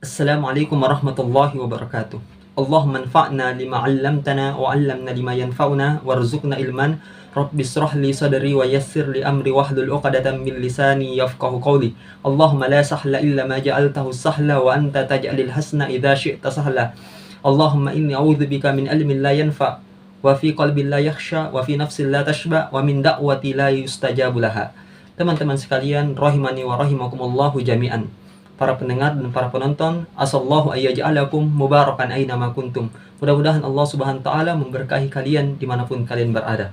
Assalamualaikum warahmatullahi wabarakatuh. Allahumma anfa'na lima 'allamtana wa 'allamna lima yanfa'una warzuqna ilman. Rabbi shrah li sadri wa yassir li amri wahlul 'uqdatam min lisani yafqahu qawli. Allahumma la sahla illa ma ja'altahu sahla wa anta taj'alul hasna idza syi'ta sahla. Allahumma inni a'udzubika min ilmin la yanfa' wa fi qalbin la yakhsha wa fi nafsin la tashba wa min da'wati la yustajabu laha. Teman-teman sekalian, rahimani wa rahimakumullahu jami'an. Para pendengar dan para penonton, asallahu ayyaj'alakum mubarakan aina ma kuntum. Mudah-mudahan Allah Subhanahu wa taala memberkahi kalian dimanapun kalian berada.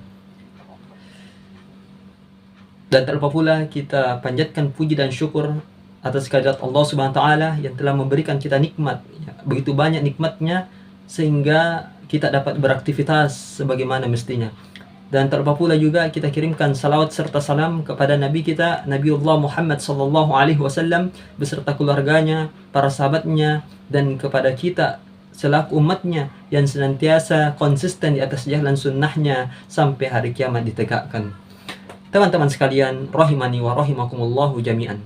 Dan tak lupa pula kita panjatkan puji dan syukur atas kehadirat Allah Subhanahu wa taala yang telah memberikan kita nikmat, begitu banyak nikmatnya sehingga kita dapat beraktivitas sebagaimana mestinya. Dan tak lupa pula juga kita kirimkan salawat serta salam kepada Nabi kita, Nabiullah Muhammad sallallahu alaihi wasallam beserta keluarganya, para sahabatnya, dan kepada kita selaku umatnya yang senantiasa konsisten di atas jalan sunnahnya sampai hari kiamat ditegakkan. Teman-teman sekalian, rahimani wa rahimakumullahu jami'an.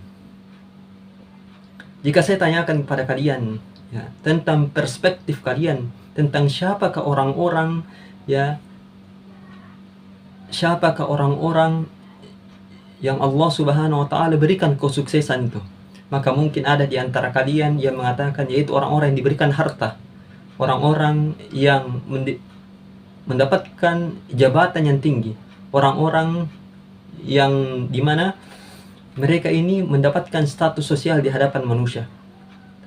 Jika saya tanyakan kepada kalian tentang perspektif kalian, tentang siapakah orang-orang yang Allah Subhanahu wa taala berikan kesuksesan itu, maka mungkin ada di antara kalian yang mengatakan yaitu orang-orang yang diberikan harta, orang-orang yang mendapatkan jabatan yang tinggi, orang-orang yang dimana mereka ini mendapatkan status sosial di hadapan manusia.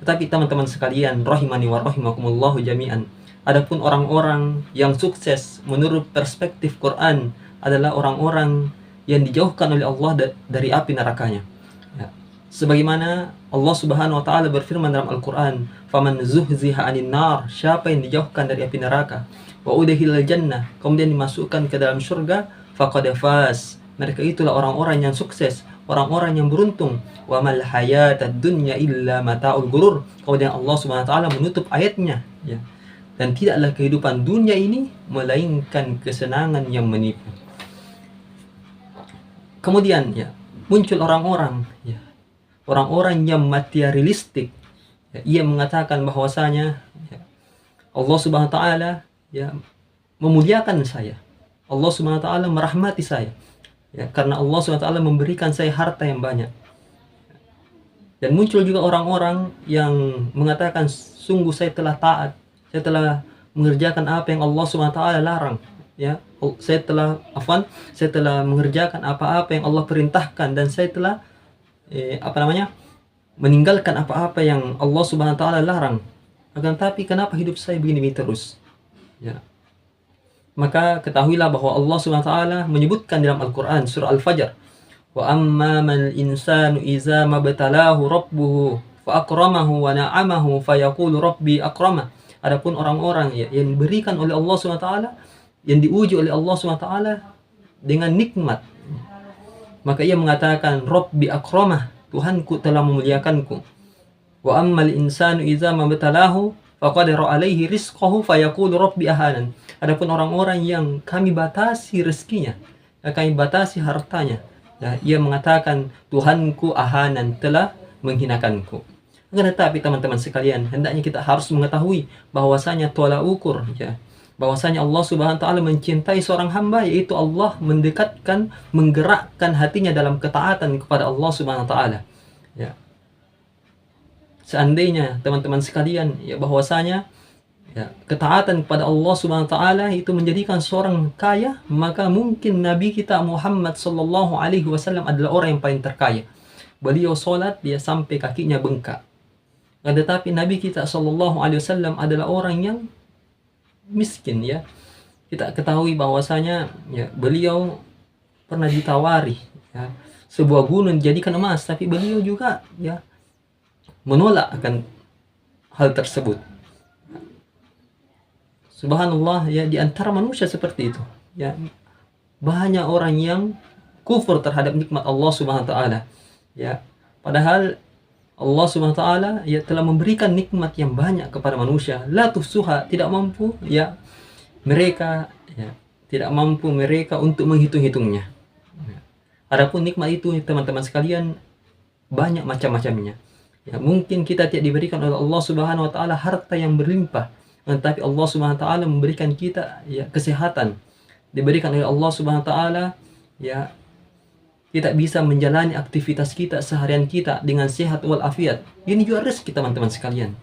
Tetapi teman-teman sekalian, rahimani wa rahimakumullahu jami'an, adapun orang-orang yang sukses menurut perspektif Quran adalah orang-orang yang dijauhkan oleh Allah dari api nerakanya. Sebagaimana Allah Subhanahu wa taala berfirman dalam Al-Qur'an, "Faman zuhziha 'anil nar", siapa yang dijauhkan dari api neraka, wa udkhilal jannah, kemudian dimasukkan ke dalam surga, faqad faz, mereka itulah orang-orang yang sukses, orang-orang yang beruntung. Wa mal hayatad dunya illa mata'ul ghurur. Kemudian Allah Subhanahu wa taala menutup ayatnya, dan tidaklah kehidupan dunia ini melainkan kesenangan yang menipu. Kemudian muncul orang-orang yang materialistik. Ia mengatakan bahwasanya Allah Subhanahu wa taala memuliakan saya. Allah Subhanahu wa taala merahmati saya. Karena Allah Subhanahu wa taala memberikan saya harta yang banyak. Dan muncul juga orang-orang yang mengatakan sungguh saya telah taat, saya telah mengerjakan apa yang Allah Subhanahu wa taala larang. Saya telah mengerjakan apa-apa yang Allah perintahkan, dan saya telah meninggalkan apa-apa yang Allah Subhanahu wa taala larang. Akan tapi kenapa hidup saya begini terus? Maka ketahuilah bahwa Allah Subhanahu wa taala menyebutkan dalam Al-Qur'an surah Al-Fajr, wa amma man insanu iza mabtalahu rabbuhu fa akramahu wa na'amahu fayaqulu rabbi akramah. Adapun orang-orang yang diberikan oleh Allah Subhanahu wa taala, yang diuji oleh Allah Subhanahu wa taala dengan nikmat, maka ia mengatakan rabbi akramah, Tuhanku telah memuliakanku. Wa ammal insanu idza mabtalahu faqadara alaihi rizqahu fayaqulu rabbi ahanan. Adapun orang-orang yang kami batasi rezekinya, kami batasi hartanya, ia mengatakan Tuhanku ahanan, telah menghinakanku. Akan tetapi teman-teman sekalian, hendaknya kita harus mengetahui bahwasanya tolak ukur bahwasanya Allah Subhanahu wa taala mencintai seorang hamba, yaitu Allah menggerakkan hatinya dalam ketaatan kepada Allah Subhanahu wa taala. Seandainya teman-teman sekalian bahwasanya ketaatan kepada Allah Subhanahu wa taala itu menjadikan seorang kaya, maka mungkin Nabi kita Muhammad sallallahu alaihi wasallam adalah orang yang paling terkaya. Beliau salat dia sampai kakinya bengkak. Tetapi Nabi kita sallallahu alaihi wasallam adalah orang yang miskin. Kita ketahui bahwasanya beliau pernah ditawari sebuah gunung dijadikan emas, tapi beliau juga menolak akan hal tersebut. Subhanallah, di antara manusia seperti itu banyak orang yang kufur terhadap nikmat Allah Subhanahu wa taala. Padahal Allah Subhanahu wa taala telah memberikan nikmat yang banyak kepada manusia. La tuhsuha, tidak mampu mereka untuk menghitung-hitungnya. Adapun nikmat itu teman-teman sekalian banyak macam-macamnya. Ya, mungkin kita tidak diberikan oleh Allah Subhanahu wa taala harta yang berlimpah, tetapi Allah Subhanahu wa taala memberikan kita ya kesehatan. Diberikan oleh Allah Subhanahu wa taala ya kita bisa menjalani aktivitas kita seharian kita dengan sehat walafiat. Ini juga rezeki teman-teman sekalian.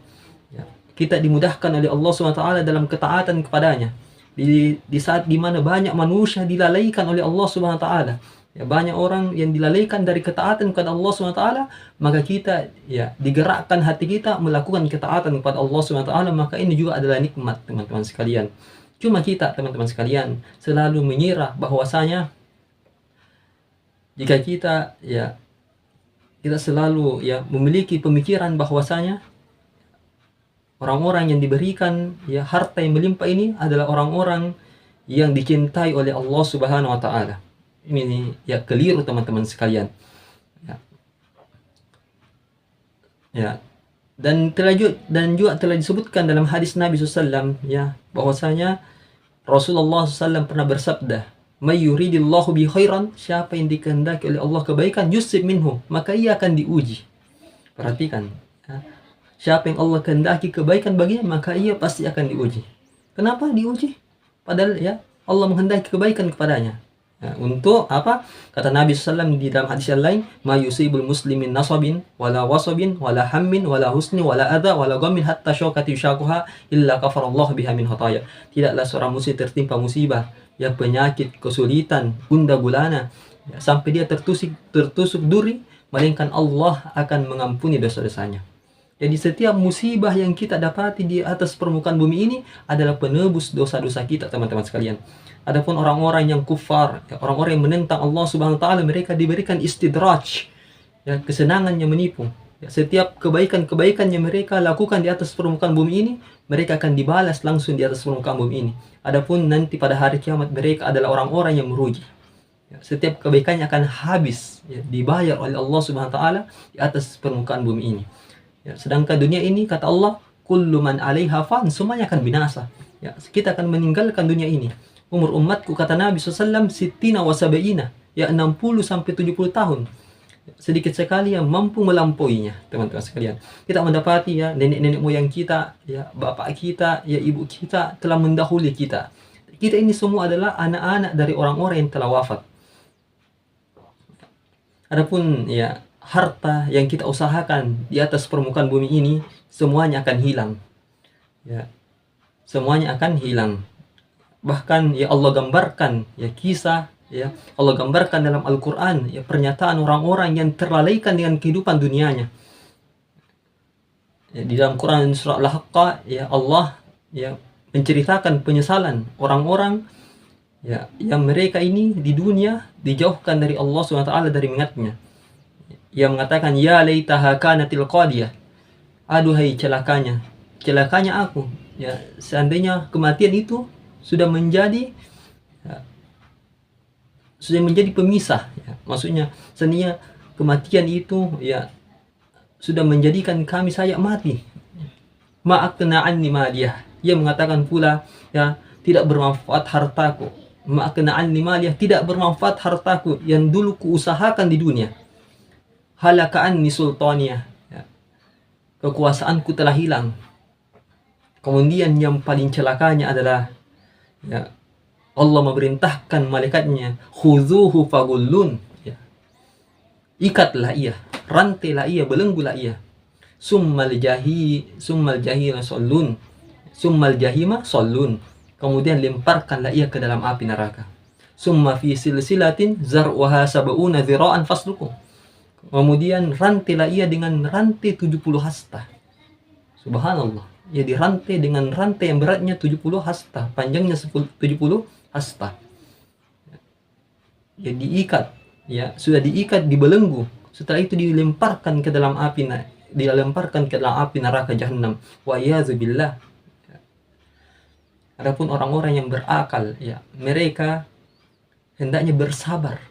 Ya, kita dimudahkan oleh Allah Subhanahu wa taala dalam ketaatan kepadanya. Di saat dimana banyak manusia dilalaikan oleh Allah Subhanahu wa taala. Ya, banyak orang yang dilalaikan dari ketaatan kepada Allah Subhanahu wa taala, maka kita ya digerakkan hati kita melakukan ketaatan kepada Allah Subhanahu wa taala, maka ini juga adalah nikmat teman-teman sekalian. Cuma kita teman-teman sekalian selalu mengira bahwasanya jika kita selalu ya memiliki pemikiran bahwasanya orang-orang yang diberikan ya harta yang melimpah ini adalah orang-orang yang dicintai oleh Allah Subhanahu wa taala. Ini ya keliru teman-teman sekalian. Ya. Dan juga telah disebutkan dalam hadis Nabi SAW ya bahwasanya Rasulullah SAW pernah bersabda, "May yuridillahu bi khairan", siapa yang dikehendaki oleh Allah kebaikan, yusib minhu, maka ia akan diuji. Perhatikan, ya. Siapa yang Allah kehendaki kebaikan baginya, maka ia pasti akan diuji. Kenapa diuji? Padahal ya Allah menghendaki kebaikan kepadanya. Ya, untuk apa? Kata Nabi SAW di dalam hadis yang lain, "Ma yusibul muslimin nasabin wala wasabin wala hammin wala husni wala adha wala ghammin hatta syauqati yushaquha illa kafarallahu biha min khataya." Tidaklah seorang muslim tertimpa musibah, ya penyakit, kesulitan, gundah gulana, ya, sampai dia tertusuk duri, melainkan Allah akan mengampuni dosa-dosanya. Jadi setiap musibah yang kita dapati di atas permukaan bumi ini adalah penebus dosa-dosa kita teman-teman sekalian. Adapun orang-orang yang kufar, ya, orang-orang yang menentang Allah Subhanahu wa taala, mereka diberikan istidraj, ya, kesenangan yang menipu. Ya, setiap kebaikan-kebaikan yang mereka lakukan di atas permukaan bumi ini, mereka akan dibalas langsung di atas permukaan bumi ini. Adapun nanti pada hari kiamat mereka adalah orang-orang yang merugi. Ya, setiap kebaikannya akan habis, ya, dibayar oleh Allah Subhanahu wa taala di atas permukaan bumi ini. Ya, sedangkan dunia ini kata Allah, kullu man 'alaiha fan, semuanya akan binasa. Ya, kita akan meninggalkan dunia ini. Umur umatku kata Nabi SAW sittina wa sab'ina, ya 60 sampai 70 tahun. Sedikit sekali yang mampu melampauinya, teman-teman sekalian. Kita mendapati ya nenek-nenek moyang kita, ya bapak kita, ya ibu kita telah mendahului kita. Kita ini semua adalah anak-anak dari orang-orang yang telah wafat. Adapun ya harta yang kita usahakan di atas permukaan bumi ini semuanya akan hilang. Ya. Semuanya akan hilang. Bahkan ya Allah gambarkan ya kisah, ya Allah gambarkan dalam Al-Qur'an ya pernyataan orang-orang yang terlalaikan dengan kehidupan dunianya. Ya, di dalam Quran surah Al-Haqqah ya Allah ya menceritakan penyesalan orang-orang ya yang mereka ini di dunia dijauhkan dari Allah SWT dari mengingatnya. Ia mengatakan, ya laitaha kanatil qadiyah, aduhai celakanya aku, ya seandainya kematian itu sudah menjadi pemisah, ya. Maksudnya seandainya kematian itu ya sudah menjadikan kami saya mati, ma'akna anni maliyah, ia mengatakan pula ya tidak bermanfaat hartaku, ma'akna anni maliyah, tidak bermanfaat hartaku yang dulu kuusahakan di dunia, halaka anni sultaniyah, ya. Kekuasaanku telah hilang. Kemudian yang paling celakanya adalah ya Allah memerintahkan malaikatnya, khuzuhu fagullun, ya. Ikatlah ia, rantailah ia, belenggulah ia. Summal jahima sallun. Kemudian lemparkanlah ia ke dalam api neraka. Summa fi silsilatin zar'uha sab'una dhira'an fasluku. Kemudian rantailah ia dengan rantai 70 hasta. Subhanallah. Ya dirantai dengan rantai yang beratnya 70 hasta, panjangnya 70 hasta. Ya diikat, ya sudah diikat, dibelenggu. Setelah itu dilemparkan ke dalam api neraka Jahannam. Wa iyadzubillah. Adapun orang-orang yang berakal, ya mereka hendaknya bersabar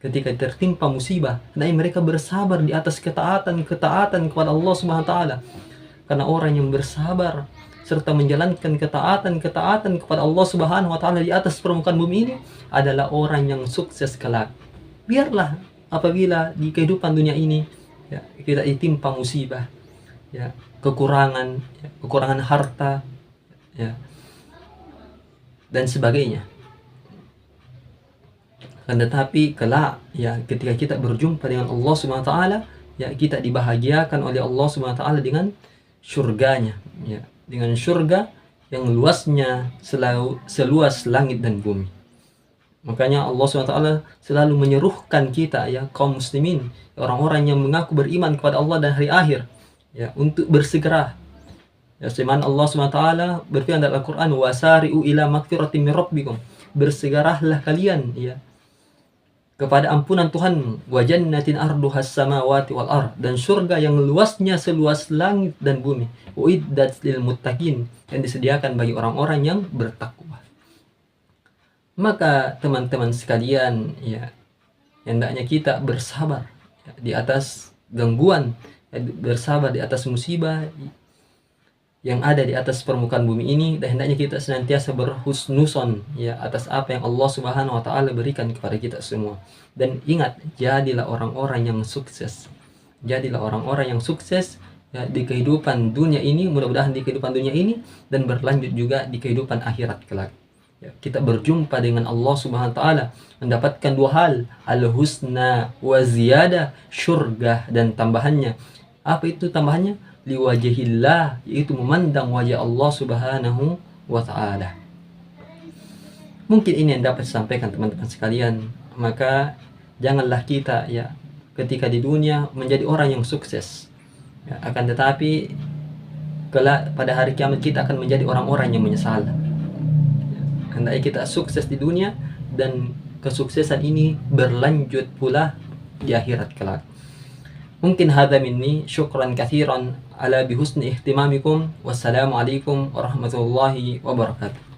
ketika tertimpa musibah. Hendaknya mereka bersabar di atas ketaatan kepada Allah Subhanahu wa taala. Karena orang yang bersabar serta menjalankan ketaatan kepada Allah Subhanahu wa taala di atas permukaan bumi ini adalah orang yang sukses kelak. Biarlah apabila di kehidupan dunia ini ya, kita ditimpa musibah, ya, kekurangan harta, ya, dan sebagainya. Tetapi kelak, ya, ketika kita berjumpa dengan Allah Subhanahu wa taala, ya, kita dibahagiakan oleh Allah Subhanahu wa taala dengan surganya, ya, dengan surga yang luasnya seluas langit dan bumi. Makanya Allah Subhanahu wa taala selalu menyerukan kita, ya, kaum muslimin, orang-orang yang mengaku beriman kepada Allah dan hari akhir, ya, untuk bersegera. Ya, sebagaimana Allah Subhanahu wa taala berfirman dalam Al-Qur'an, "Wasari'u ila magfiratin min rabbikum." Bersegeralah kalian, ya, kepada ampunan Tuhanmu, wa jannatin arduhas samawati wal ard, dan surga yang luasnya seluas langit dan bumi, uiddat lil muttaqin, yang disediakan bagi orang-orang yang bertakwa. Maka teman-teman sekalian, ya, hendaknya kita bersabar, ya, di atas gangguan, ya, bersabar di atas musibah yang ada di atas permukaan bumi ini, dan hendaknya kita senantiasa berhusnuzon, ya, atas apa yang Allah Subhanahu wa taala berikan kepada kita semua. Dan ingat, jadilah orang-orang yang sukses. Jadilah orang-orang yang sukses, ya, di kehidupan dunia ini, mudah-mudahan di kehidupan dunia ini, dan berlanjut juga di kehidupan akhirat kelak. Ya, kita berjumpa dengan Allah Subhanahu wa taala, mendapatkan dua hal, al-husna wa ziyadah, surga dan tambahannya. Apa itu tambahannya? Liwajhillah, yaitu memandang wajah Allah Subhanahu wa taala. Mungkin ini yang dapat disampaikan teman-teman sekalian. Maka janganlah kita, ya, ketika di dunia menjadi orang yang sukses, ya, akan tetapi kelak pada hari kiamat kita akan menjadi orang-orang yang menyesal. Hendaknya kita sukses di dunia, dan kesuksesan ini berlanjut pula di akhirat kelak. Mungkin hadza minni, syukran katsiran ala bihusni ihtimamikum. Wassalamu alaikum warahmatullahi wabarakatuh.